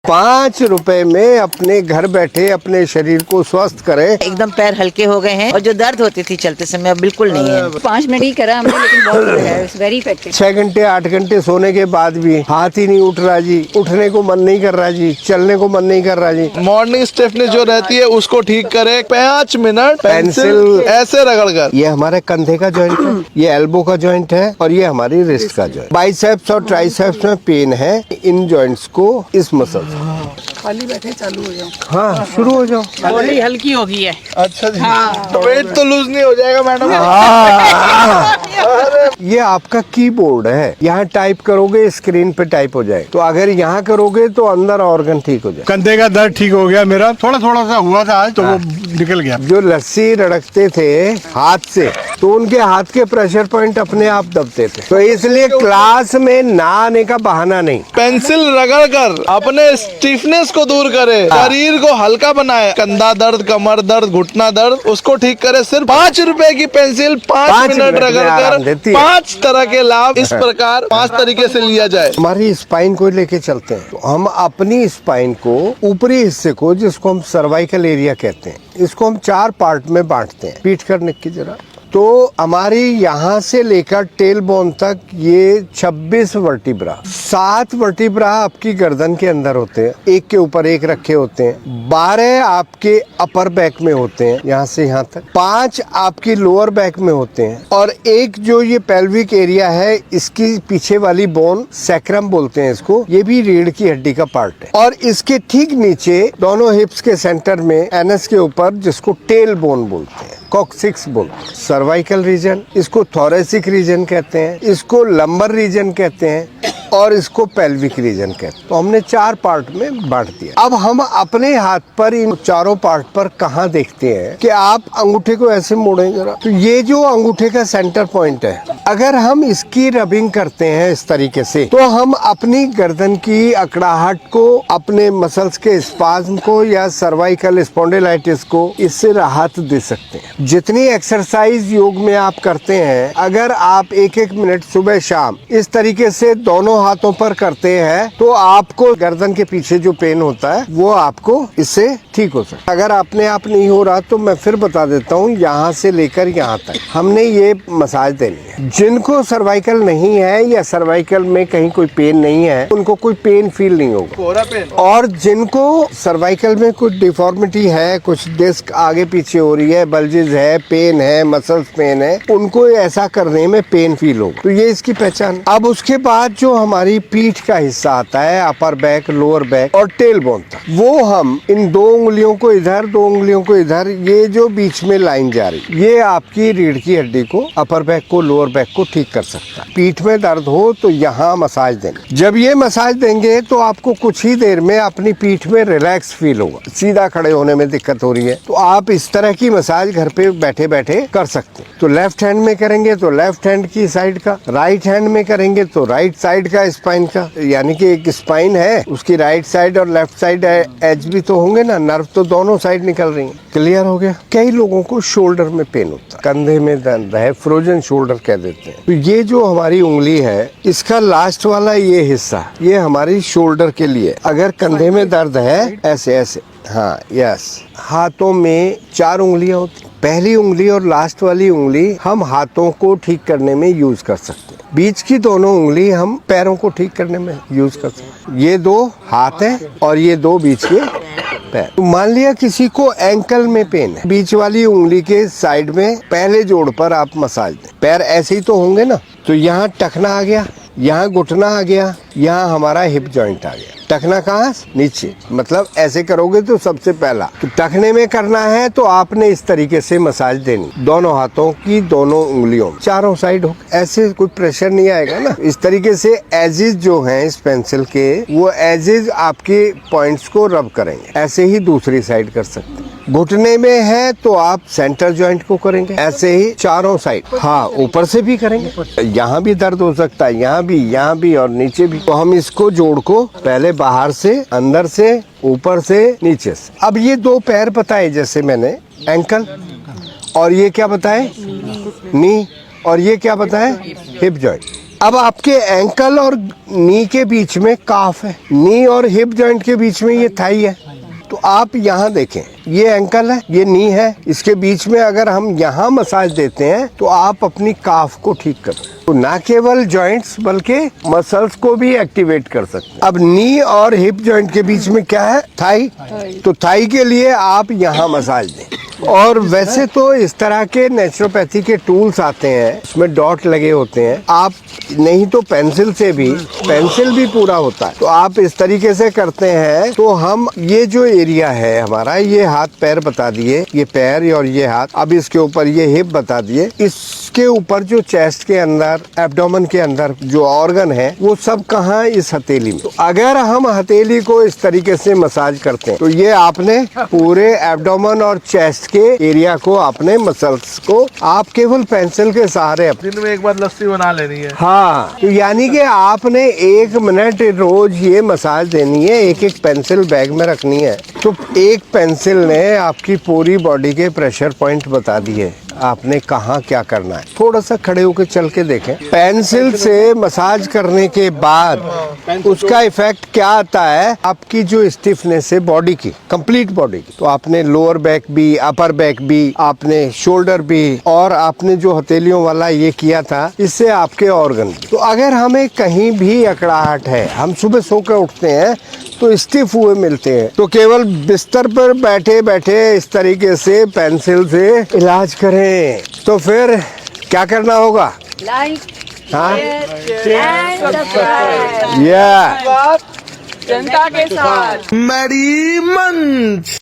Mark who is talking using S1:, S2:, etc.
S1: 5 रुपए में अपने घर बैठे अपने शरीर को स्वस्थ करें।
S2: एकदम पैर हल्के हो गए हैं और जो दर्द होती थी चलते समय अब बिल्कुल नहीं है।
S3: 5 मिनट ही करा हमने, लेकिन बहुत है, वेरी इफेक्टिव।
S1: 6 घंटे 8 घंटे सोने के बाद भी हाथ ही नहीं उठ रहा जी, उठने को मन नहीं कर रहा जी, चलने को मन नहीं कर रहा जी।
S4: मॉर्निंग स्टिफनेस जो रहती है उसको ठीक करे। 5 मिनट पेंसिल ऐसे रगड़ कर।
S1: ये हमारे कंधे का जॉइंट है, ये एल्बो का जॉइंट है और ये हमारी रिस्ट का जॉइंट। बाइसेप्स और ट्राइसेप्स में पेन है, इन जॉइंट्स को इस मसल
S3: खाली बैठे चालू हो जाओ।
S1: हाँ शुरू हो जाओ।
S3: बॉडी हल्की हो गई है।
S4: अच्छा जी, तो वेट तो लूज नहीं हो जाएगा मैडम?
S1: ये आपका कीबोर्ड है, यहाँ टाइप करोगे स्क्रीन पे टाइप हो जाए, तो अगर यहाँ करोगे तो अंदर ऑर्गन ठीक हो जाए।
S5: कंधे का दर्द ठीक हो गया मेरा, थोड़ा थोड़ा सा हुआ था आज, तो वो निकल गया।
S1: जो लस्सी रड़कते थे हाथ से, तो उनके हाथ के प्रेशर पॉइंट अपने आप दबते थे, तो इसलिए क्लास में ना आने का बहाना नहीं।
S4: पेंसिल रगड़ कर अपने स्टिफनेस को दूर करे, शरीर को हल्का बनाए। कंधा दर्द, कमर दर्द, घुटना दर्द, उसको ठीक करे। सिर्फ 5 रुपए की पेंसिल 5 मिनट रगड़ कर 5 तरह के लाभ इस प्रकार 5 तरीके से लिया जाए।
S1: हमारी स्पाइन को लेके चलते हैं, तो हम अपनी स्पाइन को ऊपरी हिस्से को, जिसको हम सर्वाइकल एरिया कहते हैं, इसको हम 4 पार्ट में बांटते हैं। पीठ करने की जरा, तो हमारी यहाँ से लेकर टेल बोन तक ये 26 वर्टिब्रा, 7 वर्टिब्रा आपकी गर्दन के अंदर होते हैं, एक के ऊपर एक रखे होते हैं। 12 आपके अपर बैक में होते हैं, यहाँ से यहाँ तक। 5 आपकी लोअर बैक में होते हैं, और एक जो ये पेल्विक एरिया है, इसकी पीछे वाली बोन सैक्रम बोलते हैं इसको, ये भी रीढ़ की हड्डी का पार्ट है। और इसके ठीक नीचे दोनों हिप्स के सेंटर में एनस के ऊपर, जिसको टेल बोन बोलते हैं, कॉक्सिक्स बोलते हैं। सर्वाइकल रीजन, इसको थोरेसिक रीजन कहते हैं, इसको लंबर रीजन कहते हैं, और इसको पेल्विक रीजन कहते हैं। तो हमने 4 पार्ट में बांट दिया। अब हम अपने हाथ पर इन चारों पार्ट पर कहाँ देखते हैं कि आप अंगूठे को ऐसे मोड़ें जरा, तो ये जो अंगूठे का सेंटर पॉइंट है, अगर हम इसकी रबिंग करते हैं इस तरीके से, तो हम अपनी गर्दन की अकड़ाहट को, अपने मसल्स के स्पाज्म को या सर्वाइकल स्पॉन्डिलाइटिस को इससे राहत दे सकते हैं। जितनी एक्सरसाइज योग में आप करते हैं, अगर आप 1-1 मिनट सुबह शाम इस तरीके से दोनों हाथों पर करते हैं, तो आपको गर्दन के पीछे जो पेन होता है वो आपको इससे ठीक हो सकता है। अगर अपने आप नहीं हो रहा तो मैं फिर बता देता हूँ, यहाँ से लेकर यहाँ तक हमने ये मसाज देनी है। जिनको सर्वाइकल नहीं है या सर्वाइकल में कहीं कोई पेन नहीं है, उनको कोई पेन फील नहीं होगा। और जिनको सर्वाइकल में कुछ डिफॉर्मिटी है, कुछ डिस्क आगे पीछे हो रही है, बल्जेस है, पेन है, मसल्स पेन है, उनको ऐसा करने में पेन फील होगा। तो ये इसकी पहचान। अब उसके बाद जो हमारी पीठ का हिस्सा आता है, अपर बैक, लोअर बैक और टेल बोन तक, वो हम इन 2 उंगलियों को इधर, 2 उंगलियों को इधर, ये जो बीच में लाइन जा रही, ये आपकी रीढ़ की हड्डी को, अपर बैक को, लोअर बैक को ठीक कर सकता है। पीठ में दर्द हो तो यहाँ मसाज देंगे। जब ये मसाज देंगे तो आपको कुछ ही देर में अपनी पीठ में रिलैक्स फील होगा। सीधा खड़े होने में दिक्कत हो रही है तो आप इस तरह की मसाज घर पे बैठे बैठे कर सकते हैं। तो लेफ्ट हैंड में करेंगे तो लेफ्ट हैंड की साइड का, राइट हैंड में करेंगे तो राइट साइड का स्पाइन का, यानी कि एक स्पाइन है, उसकी राइट साइड और लेफ्ट साइड एज भी तो होंगे ना, नर्व तो दोनों साइड निकल रही है। क्लियर हो गया? कई लोगों को शोल्डर में पेन होता है, कंधे में दर्द है, फ्रोजन शोल्डर कह देते हैं। तो ये जो हमारी उंगली है, इसका लास्ट वाला ये हिस्सा, ये हमारी शोल्डर के लिए। अगर कंधे में दर्द है, ऐसे ऐसे, हाँ यस। हाथों में 4 उंगलियां होती, पहली उंगली और लास्ट वाली उंगली हम हाथों को ठीक करने में यूज कर सकते हैं। बीच की दोनों उंगली हम पैरों को ठीक करने में यूज कर सकते हैं। ये 2 हाथ हैं और ये 2 बीच के पैर। तो मान लिया किसी को एंकल में पेन है, बीच वाली उंगली के साइड में पहले जोड़ पर आप मसाज दें। पैर ऐसे ही तो होंगे ना, तो यहाँ टखना आ गया, यहाँ घुटना आ गया, यहाँ हमारा हिप जॉइंट आ गया। टखना कहाँ? नीचे, मतलब ऐसे करोगे तो सबसे पहला तो टखने में करना है, तो आपने इस तरीके से मसाज देनी, दोनों हाथों की, दोनों उंगलियों, चारों साइड हो। ऐसे कोई प्रेशर नहीं आएगा ना। इस तरीके से एजेस जो हैं इस पेंसिल के, वो एजेस आपके पॉइंट्स को रब करेंगे। ऐसे ही दूसरी साइड कर सकते हैं। घुटने में है तो आप सेंटर जॉइंट को करेंगे, ऐसे ही चारों साइड। हाँ, ऊपर से भी करेंगे, यहाँ भी दर्द हो सकता है, यहाँ भी और नीचे भी। तो हम इसको जोड़ को पहले बाहर से, अंदर से, ऊपर से, नीचे से। अब ये 2 पैर बताए, जैसे मैंने एंकल, और ये क्या बताए? नी, और ये क्या बताए? Hip joint. अब आपके एंकल और नी के बीच में काफ है, नी और हिप जॉइंट के बीच में ये थाई है। तो आप यहाँ देखें, ये एंकल है, ये नी है, इसके बीच में अगर हम यहाँ मसाज देते हैं तो आप अपनी काफ को ठीक कर सकते हैं। तो ना केवल जॉइंट्स बल्कि मसल्स को भी एक्टिवेट कर सकते हैं। अब नी और हिप जॉइंट के बीच में क्या है? थाई। तो थाई के लिए आप यहाँ मसाज दें। और वैसे तो इस तरह के नेचुरोपैथी के टूल्स आते हैं, उसमें डॉट लगे होते हैं। आप नहीं तो पेंसिल से भी, पेंसिल भी पूरा होता है। तो आप इस तरीके से करते हैं तो हम ये जो एरिया है हमारा, ये हाथ पैर बता दिए, ये पैर और ये हाथ, अब इसके ऊपर ये हिप बता दिए, इसके ऊपर जो चेस्ट के अंदर, एब्डोमेन के अंदर जो ऑर्गन है वो सब कहाँ? इस हथेली में। तो अगर हम हथेली को इस तरीके से मसाज करते हैं तो ये आपने पूरे एब्डोमेन और चेस्ट के एरिया को, आपने मसल्स को आप केवल पेंसिल के सहारे
S4: दिन में एक बार लस्सी बना लेनी है।
S1: हाँ, तो यानी कि आपने 1 मिनट रोज ये मसाज देनी है, एक एक पेंसिल बैग में रखनी है। तो एक पेंसिल ने आपकी पूरी बॉडी के प्रेशर पॉइंट बता दिए, आपने कहाँ क्या करना है। थोड़ा सा खड़े होकर चल के देखें। पेंसिल से मसाज करने के बाद उसका इफेक्ट क्या आता है? आपकी जो स्टिफनेस है बॉडी की, कंप्लीट बॉडी की, तो आपने लोअर बैक भी, अपर बैक भी, आपने शोल्डर भी, और आपने जो हथेलियों वाला ये किया था, इससे आपके ऑर्गन। तो अगर हमें कहीं भी अकड़ाहट है, हम सुबह सो कर उठते हैं तो स्टिफ हुए मिलते हैं, तो केवल बिस्तर पर बैठे बैठे इस तरीके से पेंसिल से इलाज करें। तो फिर क्या करना होगा?
S3: लाइक,
S1: हाँ,
S3: एंड सब्सक्राइब।
S1: या
S3: जनता के साथ।
S4: मैरी मंच।